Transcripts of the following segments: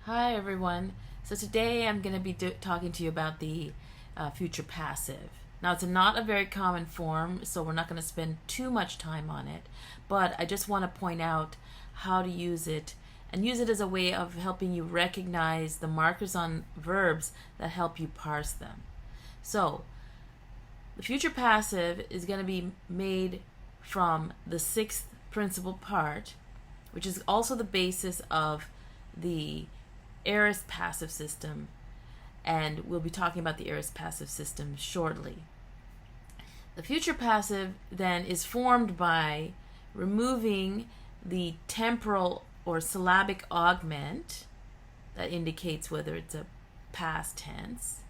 Hi everyone. So today I'm going to be talking to you about the future passive. Now it's not a very common form, so we're not going to spend too much time on it, but I just want to point out how to use it and use it as a way of helping you recognize the markers on verbs that help you parse them. So the future passive is going to be made from the sixth principal part, which is also the basis of the aorist passive system, and we'll be talking about the aorist passive system shortly. The future passive then is formed by removing the temporal or syllabic augment that indicates whether it's a past tense,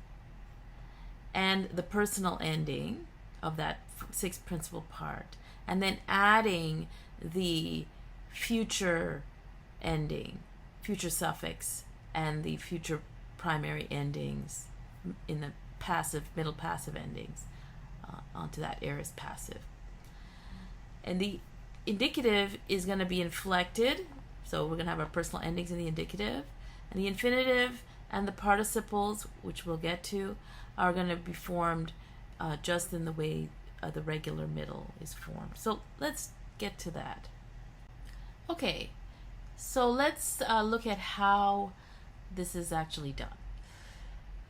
and the personal ending of that sixth principal part, and then adding the future ending, future suffix, and the future primary endings in the passive, middle passive endings onto that aorist passive. And the indicative is going to be inflected, so we're going to have our personal endings in the indicative, and the infinitive and the participles, which we'll get to, are going to be formed just in the way the regular middle is formed. So let's get to that. Okay, so let's look at how this is actually done.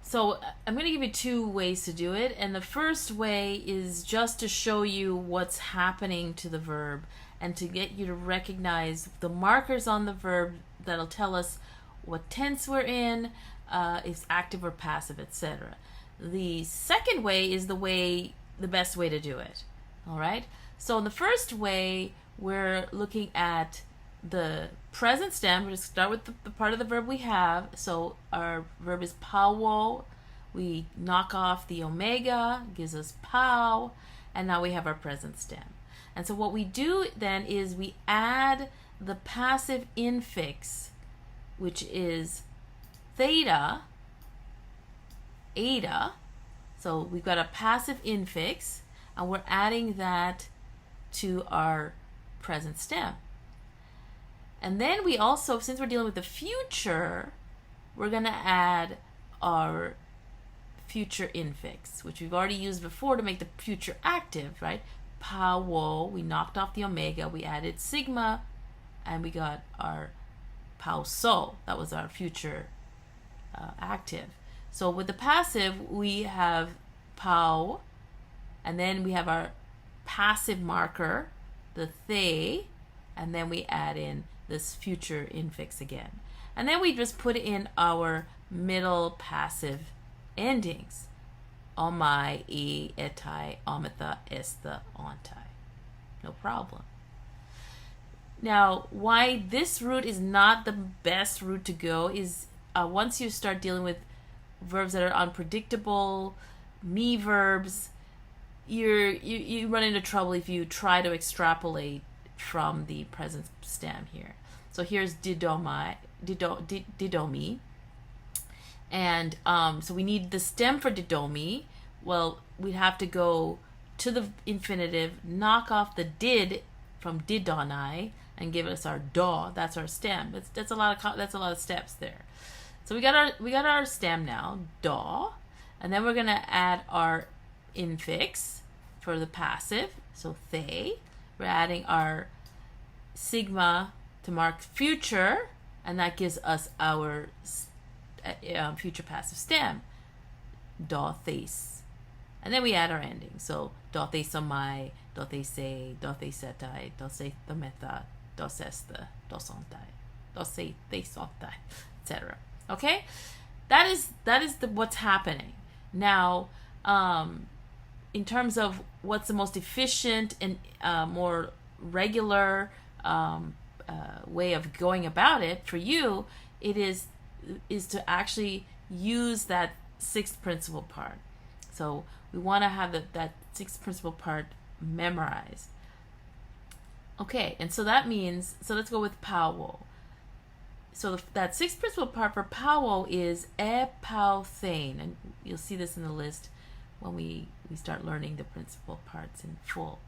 So I'm going to give you two ways to do it, and the first way is just to show you what's happening to the verb and to get you to recognize the markers on the verb that'll tell us what tense we're in, if active or passive, etc. The second way is the best way to do it. All right? So in the first way, we're looking at the present stem. We're going to start with the part of the verb we have. So our verb is pawo. We knock off the omega, gives us pow, and now we have our present stem. And so what we do then is we add the passive infix, which is theta, eta. So we've got a passive infix, and we're adding that to our present stem. And then we also, since we're dealing with the future, we're going to add our future infix, which we've already used before to make the future active, right? Pawo, we knocked off the omega, we added sigma, and we got our pauso. That was our future active. So with the passive, we have pau, and then we have our passive marker, the the, and then we add in this future infix again. And then we just put in our middle passive endings. Omai, e, etai, ometha, esta, ontai. No problem. Now, why this route is not the best route to go is once you start dealing with verbs that are unpredictable, me verbs, you run into trouble if you try to extrapolate from the present stem here. So here's didomi, and so we need the stem for didomi. Well, we'd have to go to the infinitive, knock off the did from didonai, and give us our do. That's our stem. That's a lot of steps there. So we got our stem now, do, and then we're gonna add our infix for the passive. So they. We're adding our sigma to mark future, and that gives us our future passive stem, do thes. And then we add our ending. So do thesomai, do these, do thesetai, do se thometha, do sesta, do sontai, do se thesontai, etc. Okay, that is what's happening now. In terms of what's the most efficient and more regular way of going about it for you, it is to actually use that sixth principal part. So we want to have that sixth principal part memorized. Okay, and so that means, so let's go with pawo. So that sixth principal part for pawo is e pau thein, and you'll see this in the list when we start learning the principal parts in full.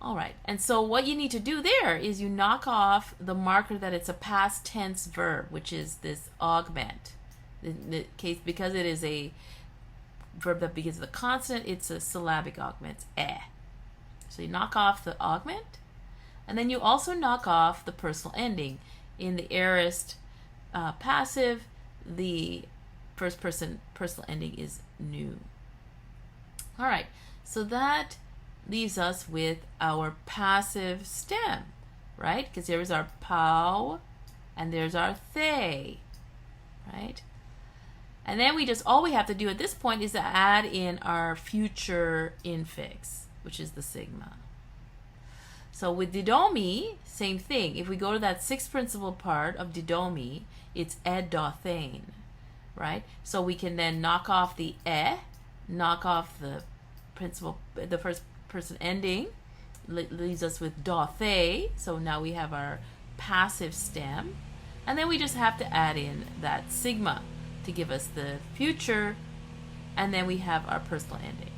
All right, and so what you need to do there is you knock off the marker that it's a past tense verb, which is this augment. In the case, because it is a verb that begins with a consonant, it's a syllabic augment, eh. So you knock off the augment, and then you also knock off the personal ending. In the aorist passive, the first person personal ending is new. All right, so that leaves us with our passive stem, right? Because there's our pow and there's our they, right? And then all we have to do at this point is to add in our future infix, which is the sigma. So with didomi, same thing. If we go to that sixth principal part of didomi, it's ed-dothane, right? So we can then knock off the knock off the first person ending, leaves us with dothe. So now we have our passive stem, and then we just have to add in that sigma to give us the future, and then we have our personal endings.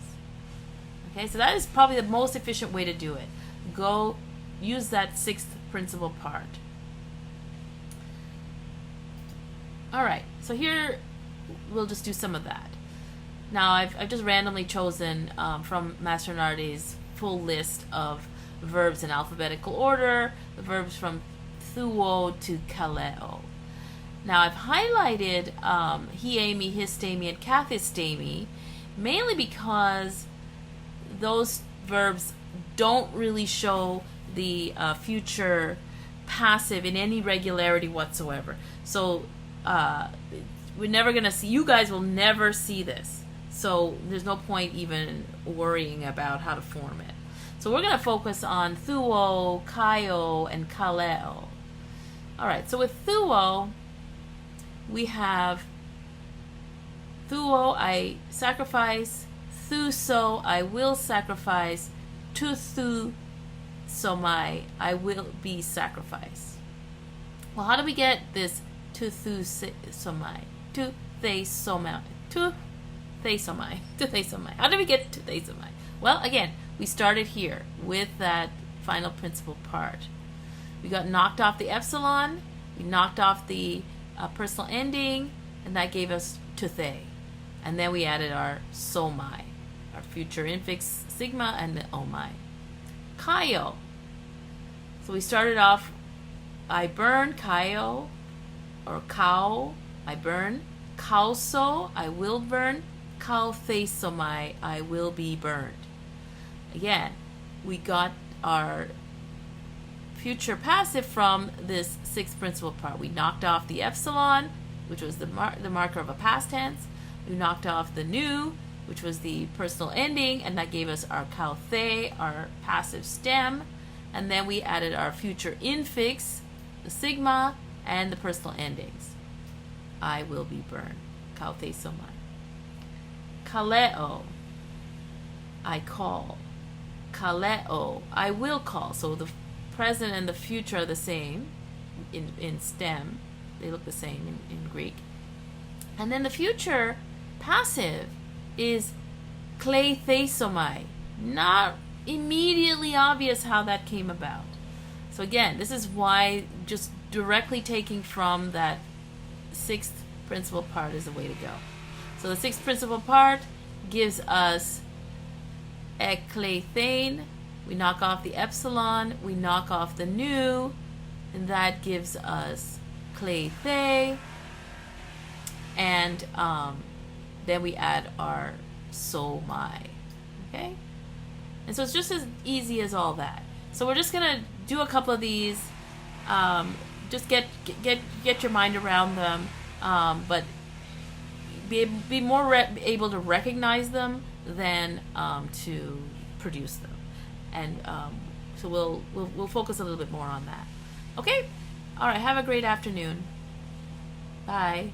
Okay, so that is probably the most efficient way to do it. Go use that sixth principal part. All right, so here we'll just do some of that. Now I've just randomly chosen from Master Narde's full list of verbs in alphabetical order, the verbs from thuo to kaleo. Now I've highlighted hiemi, histemi, and kathistemi mainly because those verbs don't really show the future passive in any regularity whatsoever. So we're never going to see, you guys will never see this. So there's no point even worrying about how to form it. So we're going to focus on thuo, kaio, and kaleo. All right, so with thuo, we have thuo, I sacrifice, thuso, I will sacrifice, tuthu somai, I will be sacrificed. Well, how do we get this tuthu somai? Tuthe somai. How do we get to tuthe somai? Well, again, we started here with that final principal part. We got knocked off the epsilon, we knocked off the personal ending, and that gave us tuthe. And then we added our somai, our future infix sigma, and the omai. Kaio. So we started off, I burn, kaio, or kao, I burn. Kauso, I will burn. Kauthesomai, I will be burned. Again, we got our future passive from this sixth principal part. We knocked off the epsilon, which was the marker of a past tense. We knocked off the nu, which was the personal ending, and that gave us our kauthe, our passive stem. And then we added our future infix, the sigma, and the personal endings. I will be burned. Kauthe somai. Kaleo, I call. Kaleo, I will call. So the present and the future are the same in stem. They look the same in Greek. And then the future passive is kleithesomai. Not immediately obvious how that came about. So again, this is why just directly taking from that sixth principal part is the way to go. So the sixth principal part gives us ekleithane. We knock off the epsilon, we knock off the nu, and that gives us kleithe. And then we add our somai. Okay? And so it's just as easy as all that. So we're just gonna do a couple of these. Just get your mind around them, but be more able to recognize them than to produce them. And so we'll focus a little bit more on that. Okay? All right. Have a great afternoon. Bye.